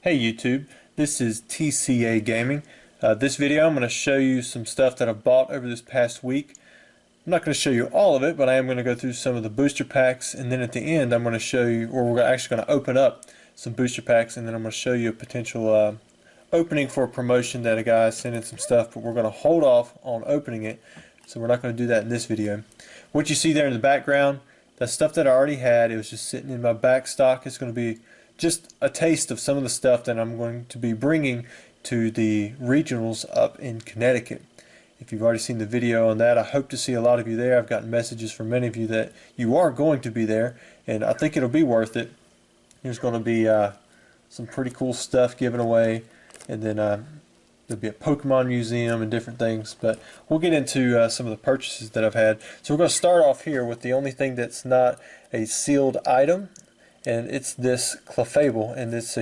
Hey YouTube, this is TCA Gaming. This video I'm going to show you some stuff that I've bought over this past week. I'm not going to show you all of it, but I am going to go through some of the booster packs, and then at the end I'm going to show you, or we're actually going to open up some booster packs, and then I'm going to show you a potential opening for a promotion that a guy sent in some stuff, but we're going to hold off on opening it, so we're not going to do that in this video. What you see there in the background, that's stuff that I already had. It was just sitting in my back stock. It's going to be just a taste of some of the stuff that I'm going to be bringing to the regionals up in Connecticut. If you've already seen the video on that, I hope to see a lot of you there. I've gotten messages from many of you that you are going to be there, and I think it'll be worth it. There's going to be some pretty cool stuff given away, and then there'll be a Pokemon museum and different things, but we'll get into some of the purchases that I've had. So we're going to start off here with the only thing that's not a sealed item, and it's this Clefable, and it's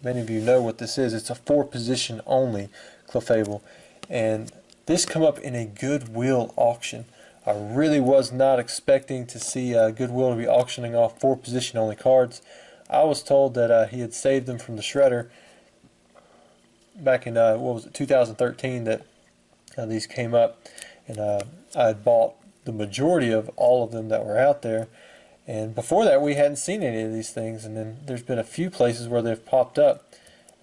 many of you know what this is. It's a 4-position only Clefable, and this come up in a Goodwill auction. I really was not expecting to see Goodwill to be auctioning off 4-position only cards. I was told that he had saved them from the shredder back in 2013 that these came up, and I had bought the majority of all of them that were out there. And before that, we hadn't seen any of these things, and then there's been a few places where they've popped up,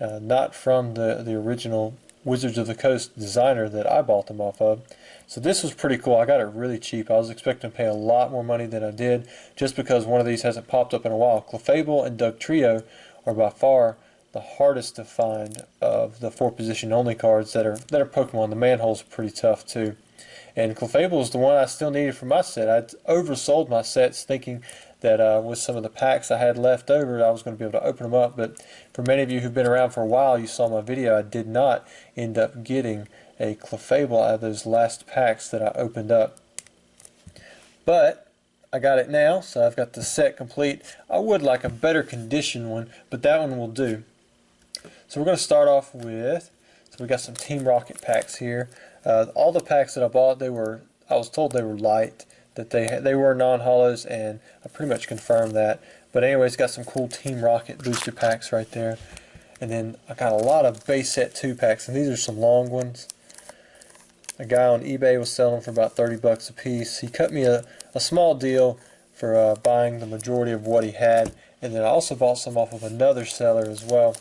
not from the original Wizards of the Coast designer that I bought them off of. So this was pretty cool. I got it really cheap. I was expecting to pay a lot more money than I did, just because one of these hasn't popped up in a while. Clefable and Dugtrio are by far the hardest to find of the 4-position only cards that are Pokemon. The manhole's pretty tough too. And Clefable is the one I still needed for my set. I'd oversold my sets thinking that with some of the packs I had left over, I was going to be able to open them up. But for many of you who've been around for a while, you saw my video, I did not end up getting a Clefable out of those last packs that I opened up. But I got it now, so I've got the set complete. I would like a better condition one, but that one will do. So we're going to start off with, so we got some Team Rocket packs here. All the packs that I bought, I was told they were light, that they were non-holos, and I pretty much confirmed that. But anyways, got some cool Team Rocket booster packs right there. And then I got a lot of base set 2 packs, and these are some long ones. A guy on eBay was selling for about 30 bucks a piece. He cut me a small deal for buying the majority of what he had, and then I also bought some off of another seller as well.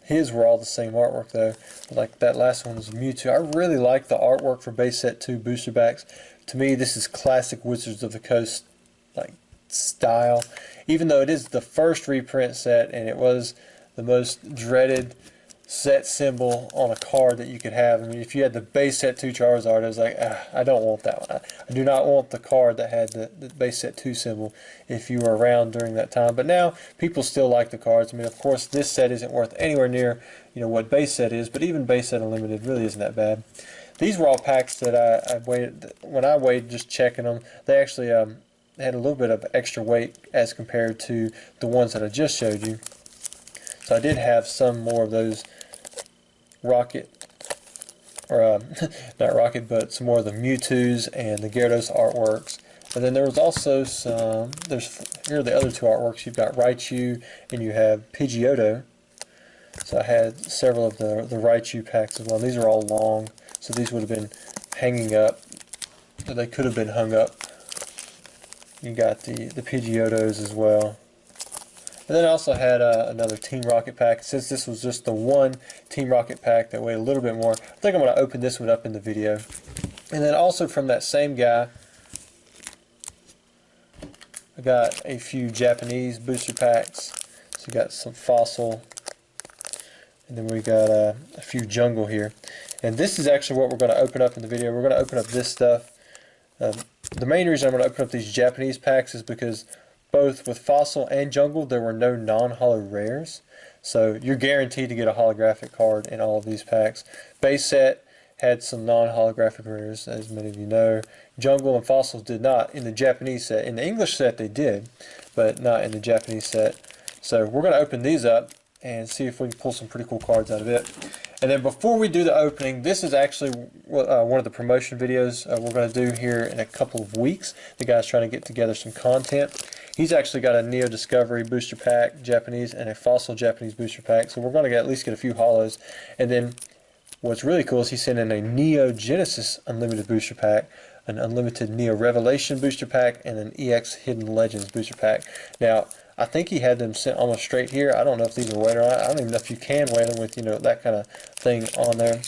His were all the same artwork though. Like that last one was Mewtwo. I really like the artwork for base set 2 booster packs. To me, this is classic Wizards of the Coast like style. Even though it is the first reprint set, and it was the most dreaded set symbol on a card that you could have. I mean, if you had the base set 2 Charizard, I was like, I don't want that one. I do not want the card that had the base set 2 symbol if you were around during that time. But now people still like the cards. I mean, of course, this set isn't worth anywhere near what base set is, but even base set unlimited really isn't that bad. These were all packs that I waited, when I weighed just checking them, they actually had a little bit of extra weight as compared to the ones that I just showed you. So I did have some more of those Rocket, or not Rocket, but some more of the Mewtwo's and the Gyarados artworks. And then there was also some, here are the other 2 artworks. You've got Raichu and you have Pidgeotto. So I had several of the Raichu packs as well. These are all long, so these would have been hanging up, or they could have been hung up. You got the Pidgeottos as well. And then I also had another Team Rocket pack. Since this was just the one Team Rocket pack that weighed a little bit more, I think I'm going to open this one up in the video. And then also from that same guy, I got a few Japanese booster packs. So we got some Fossil, and then we got a few Jungle here. And this is actually what we're going to open up in the video. We're going to open up this stuff. The main reason I'm going to open up these Japanese packs is because both with Fossil and Jungle, there were no non-holo rares. So you're guaranteed to get a holographic card in all of these packs. Base set had some non-holographic rares, as many of you know. Jungle and Fossil did not in the Japanese set. In the English set they did, but not in the Japanese set. So we're going to open these up, and see if we can pull some pretty cool cards out of it. And then before we do the opening, this is actually one of the promotion videos we're going to do here in a couple of weeks. The guy's trying to get together some content. He's actually got a Neo Discovery booster pack, Japanese, and a Fossil Japanese booster pack. So we're going to at least get a few holos. And then what's really cool is he sent in a Neo Genesis Unlimited booster pack, an Unlimited Neo Revelation booster pack, and an EX Hidden Legends booster pack. Now, I think he had them sent almost straight here. I don't know if these are weighted or not. I don't even know if you can weigh them with, you know, that kind of thing on there.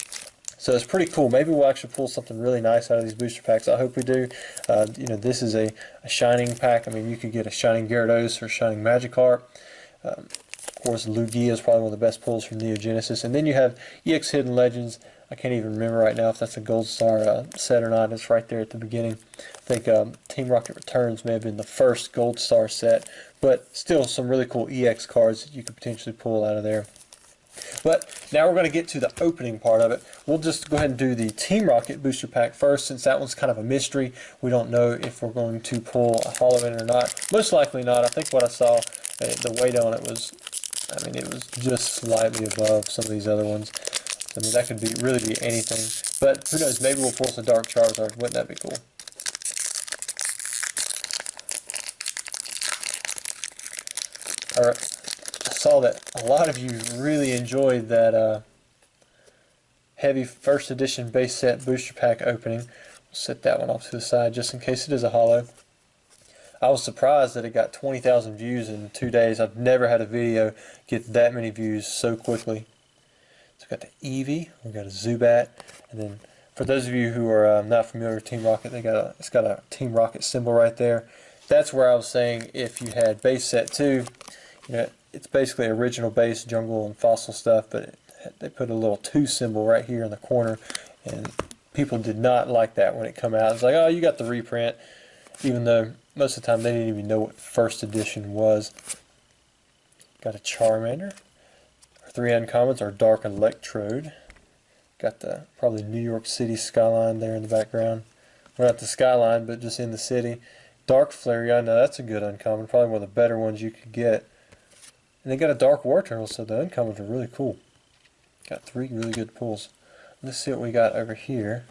So it's pretty cool. Maybe we'll actually pull something really nice out of these booster packs. I hope we do. You know, this is a Shining pack. I mean, you could get a Shining Gyarados or Shining Magikarp. Of course, Lugia is probably one of the best pulls from Neo Genesis. And then you have EX Hidden Legends. I can't even remember right now if that's a Gold Star set or not. It's right there at the beginning. I think Team Rocket Returns may have been the first Gold Star set. But still some really cool EX cards that you could potentially pull out of there. But now we're going to get to the opening part of it. We'll just go ahead and do the Team Rocket booster pack first, since that one's kind of a mystery. We don't know if we're going to pull a holo in or not. Most likely not. I think what I saw, the weight on it was, I mean, it was just slightly above some of these other ones. I mean, that could really be anything. But who knows, maybe we'll pull some Dark Charizard. Wouldn't that be cool? Alright. I saw that a lot of you really enjoyed that heavy first edition base set booster pack opening. We'll set that one off to the side just in case it is a holo. I was surprised that it got 20,000 views in 2 days. I've never had a video get that many views so quickly. So we've got the Eevee, we've got a Zubat, and then for those of you who are not familiar with Team Rocket, it's got a Team Rocket symbol right there. That's where I was saying if you had base set 2, you know, it's basically original base, jungle, and fossil stuff, but they put a little 2 symbol right here in the corner, and people did not like that when it came out. It's like, oh, you got the reprint, even though most of the time they didn't even know what first edition was. Got a Charmander. Our 3 uncommons are Dark Electrode. Got the probably New York City skyline there in the background. Well, not the skyline, but just in the city. Dark Flareon, now that's a good uncommon, probably one of the better ones you could get. And they got a Dark War Turtle, so the uncommons are really cool. Got 3 really good pulls. Let's see what we got over here.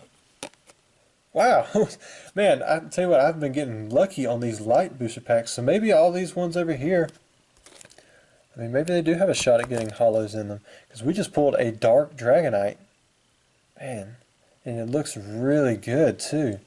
Wow, man, I tell you what, I've been getting lucky on these light booster packs, so maybe all these ones over here, I mean, maybe they do have a shot at getting holos in them, because we just pulled a Dark Dragonite, man, and it looks really good, too.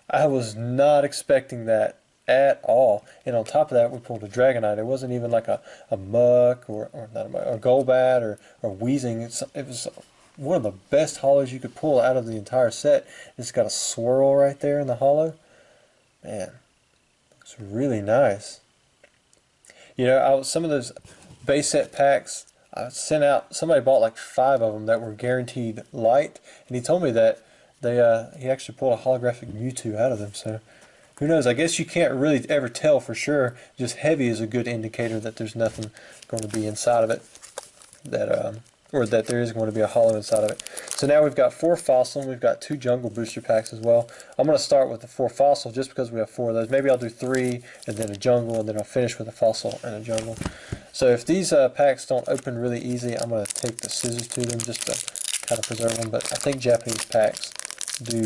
I was not expecting that at all, and on top of that, we pulled a Dragonite. It wasn't even like a Muck, or not a Muck, or Golbat, or Weezing. It was one of the best holos you could pull out of the entire set. It's got a swirl right there in the holo. Man, looks really nice. You know, some of those base set packs, I sent out, somebody bought like 5 of them that were guaranteed light, and he told me that he actually pulled a holographic Mewtwo out of them, so who knows, I guess you can't really ever tell for sure. Just heavy is a good indicator that there's nothing going to be inside of it, or that there is going to be a holo inside of it. So now we've got 4 fossil, and we've got 2 jungle booster packs as well. I'm going to start with the 4 fossil just because we have 4 of those. Maybe I'll do 3 and then a jungle, and then I'll finish with a fossil and a jungle. So if these packs don't open really easy, I'm going to take the scissors to them just to kind of preserve them. But I think Japanese packs do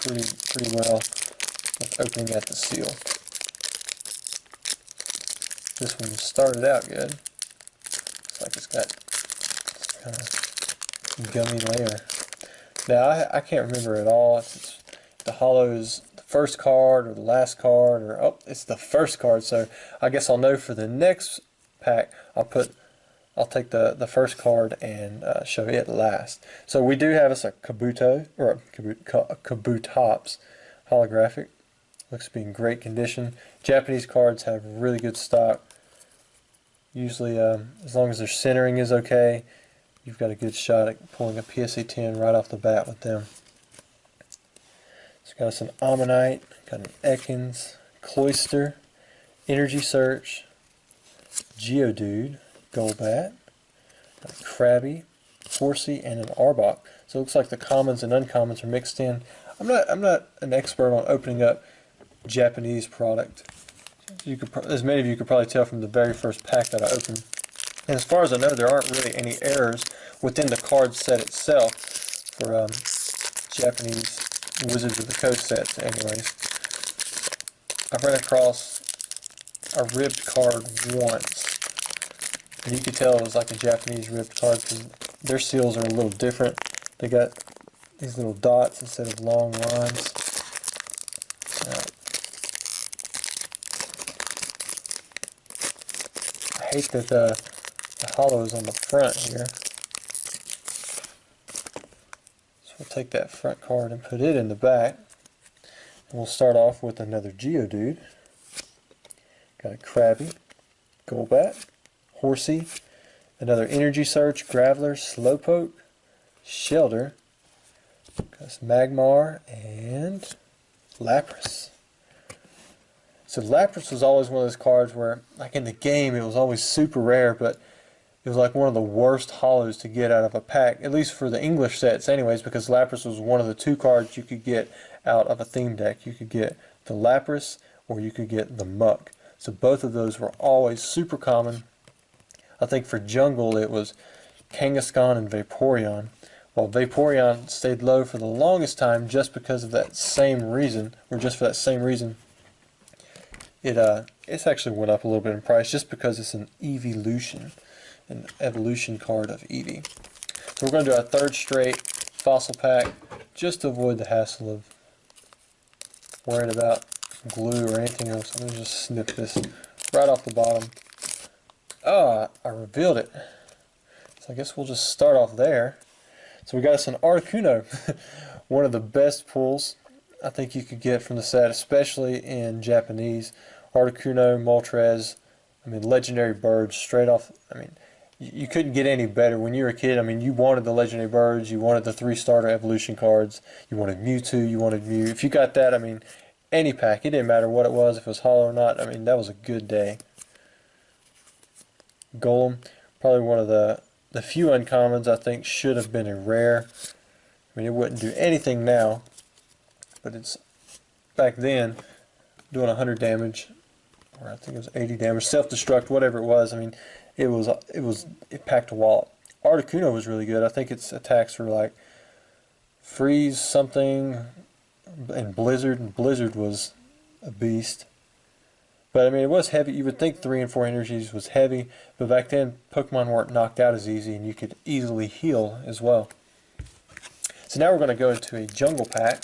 pretty well with opening at the seal. This one started out good. Looks like it's got kind of gummy layer. Now I can't remember at all if it's the holo is the first card or the last card, or oh, it's the first card. So I guess I'll know for the next pack. I'll take the first card and show it last. So we do have us a Kabuto, or a Kabutops holographic. Looks to be in great condition. Japanese cards have really good stock. Usually, as long as their centering is okay, you've got a good shot at pulling a PSA 10 right off the bat with them. It's got us an Ammonite, got an Ekans, Cloyster, Energy Search, Geodude, Golbat, a Krabby, Horsey, and an Arbok. So it looks like the commons and uncommons are mixed in. I'm not an expert on opening up Japanese product. As many of you could probably tell from the very first pack that I opened. And as far as I know, there aren't really any errors within the card set itself for Japanese Wizards of the Coast sets anyways. I've run across a ribbed card once, and you could tell it was like a Japanese ribbed card because their seals are a little different. They got these little dots instead of long lines. I hate that the holo is on the front here. So we'll take that front card and put it in the back. And we'll start off with another Geodude. Got a Krabby, Golbat, Horsey, another Energy Search, Graveler, Slowpoke, Shelter, got some Magmar, and Lapras. So Lapras was always one of those cards where, like in the game, it was always super rare, but it was like one of the worst holos to get out of a pack, at least for the English sets anyways, because Lapras was one of the two cards you could get out of a theme deck. You could get the Lapras or you could get the Muck. So both of those were always super common. I think for Jungle it was Kangaskhan and Vaporeon. While Vaporeon stayed low for the longest time just because of that same reason, or just for that same reason, it's actually went up a little bit in price just because it's an evolution card of Eevee. So we're going to do our third straight fossil pack just to avoid the hassle of worrying about glue or anything else. I'm going to just snip this right off the bottom. Ah, I revealed it. So I guess we'll just start off there. So we got us an Articuno, one of the best pulls I think you could get from the set, especially in Japanese. Articuno, Moltres, I mean, legendary birds straight off. I mean, you couldn't get any better. When you were a kid, I mean, you wanted the legendary birds, you wanted the 3-starter evolution cards, you wanted Mewtwo, you wanted Mew. If you got that, I mean, any pack, it didn't matter what it was, if it was holo or not. I mean, that was a good day. Golem, probably one of the few uncommons I think should have been a rare. I mean, it wouldn't do anything now, but it's back then doing 100 damage, or I think it was 80 damage, self-destruct, whatever it was. I mean, it packed a wallet. Articuno was really good. I think its attacks were like freeze something and blizzard, and blizzard was a beast. But I mean, it was heavy. You would think 3 and 4 energies was heavy, but back then Pokemon weren't knocked out as easy, and you could easily heal as well. So now we're going to go into a jungle pack.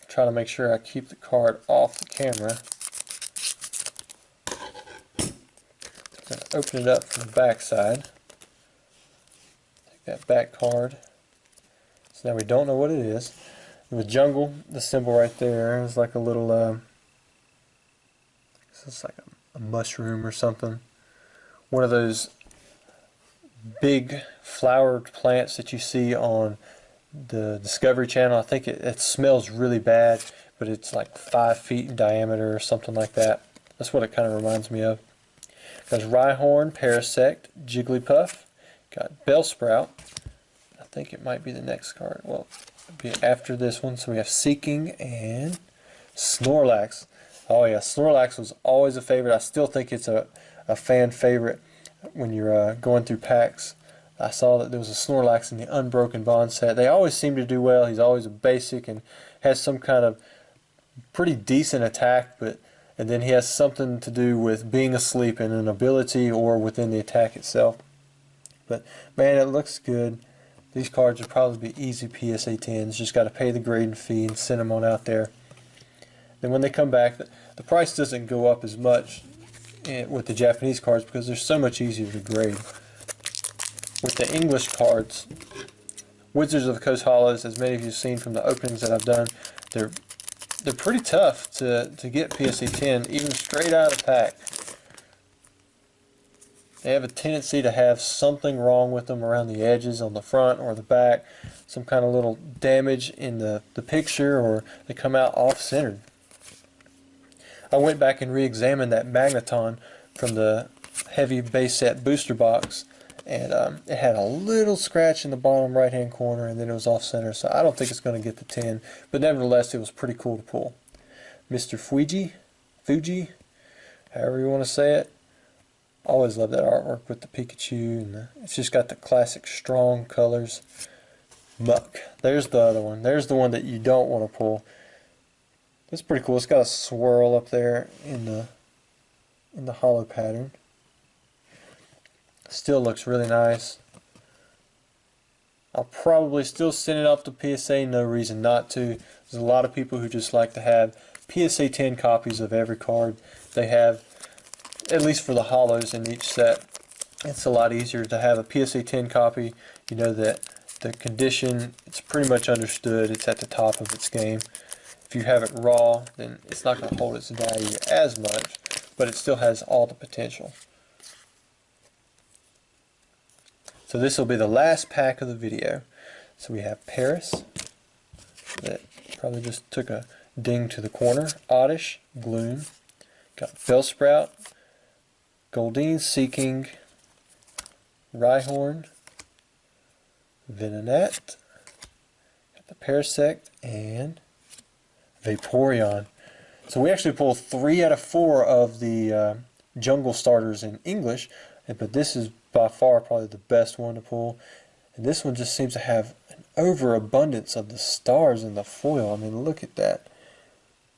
Try to make sure I keep the card off the camera. I'm going to open it up from the back side. Take that back card. So now we don't know what it is. The jungle, the symbol right there is like a little, it's like a mushroom or something. One of those big flowered plants that you see on the Discovery Channel. I think it smells really bad, but it's like 5 feet in diameter or something like that. That's what it kind of reminds me of. There's Rhyhorn, Parasect, Jigglypuff, got Bellsprout. I think it might be the next card. Well, be after this one. So we have Seeking and Snorlax. Oh yeah, Snorlax was always a favorite. I still think it's a fan favorite when you're going through packs. I saw that there was a Snorlax in the Unbroken Bond set. They always seem to do well. He's always a basic and has some kind of pretty decent attack, and then he has something to do with being asleep and an ability or within the attack itself. But man, it looks good. These cards would probably be easy PSA 10s. Just got to pay the grading fee and send them on out there. Then when they come back, the price doesn't go up as much with the Japanese cards because they're so much easier to grade. With the English cards, Wizards of the Coast Holos, as many of you have seen from the openings that I've done, they're pretty tough to get PSA 10, even straight out of the pack. They have a tendency to have something wrong with them around the edges on the front or the back, some kind of little damage in the picture, or they come out off-centered. I went back and re-examined that Magneton from the heavy base set booster box, and it had a little scratch in the bottom right-hand corner, and then it was off-center, so I don't think it's going to get the 10, but nevertheless, it was pretty cool to pull. Mr. Fuji, however you want to say it. Always love that artwork with the Pikachu, and it's just got the classic strong colors. Muck. There's the other one. There's the one that you don't want to pull. It's pretty cool. It's got a swirl up there in the holo pattern. Still looks really nice. I'll probably still send it off to PSA. No reason not to. There's a lot of people who just like to have PSA 10 copies of every card they have, at least for the holos in each set. It's a lot easier to have a PSA 10 copy. You know that the condition, it's pretty much understood. It's at the top of its game. If you have it raw, then it's not going to hold its value as much, but it still has all the potential. So this will be the last pack of the video. So we have Paris, that probably just took a ding to the corner. Oddish, Gloom, got Bellsprout, Goldeen, Seeking, Rhyhorn, Venonat, got the Parasect, and Vaporeon. So we actually pulled 3 out of 4 of the jungle starters in English, but this is by far probably the best one to pull. And this one just seems to have an overabundance of the stars in the foil. I mean, look at that.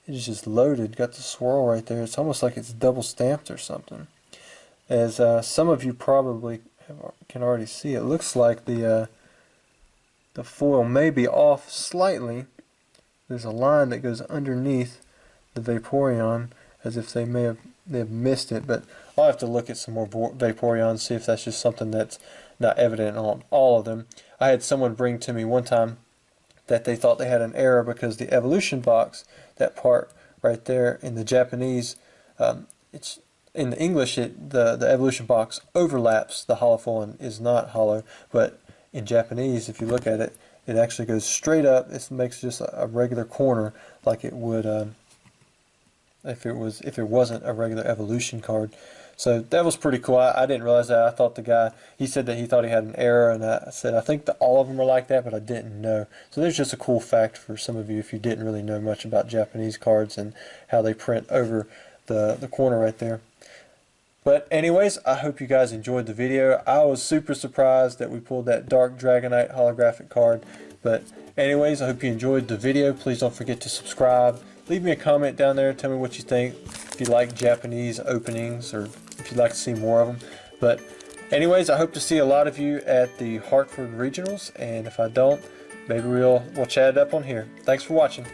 It's just loaded. Got the swirl right there. It's almost like it's double stamped or something. As some of you probably can already see, it looks like the foil may be off slightly. There's a line that goes underneath the Vaporeon, as if they may have missed it, but I'll have to look at some more Vaporeon, see if that's just something that's not evident on all of them. I had someone bring to me one time that they thought they had an error because the evolution box, that part right there in the Japanese, it's in the English, the evolution box overlaps the holofoil and is not holo, but in Japanese, if you look at it, it actually goes straight up. It makes just a regular corner like it would if it wasn't a regular evolution card. So that was pretty cool. I didn't realize that. I thought the guy, he said that he thought he had an error, and I said I think that all of them are like that, but I didn't know. So there's just a cool fact for some of you if you didn't really know much about Japanese cards and how they print over the corner right there. But anyways, I hope you guys enjoyed the video. I was super surprised that we pulled that Dark Dragonite holographic card. But anyways, I hope you enjoyed the video. Please don't forget to subscribe. Leave me a comment down there. Tell me what you think. If you like Japanese openings or if you'd like to see more of them. But anyways, I hope to see a lot of you at the Hartford Regionals. And if I don't, maybe we'll chat it up on here. Thanks for watching.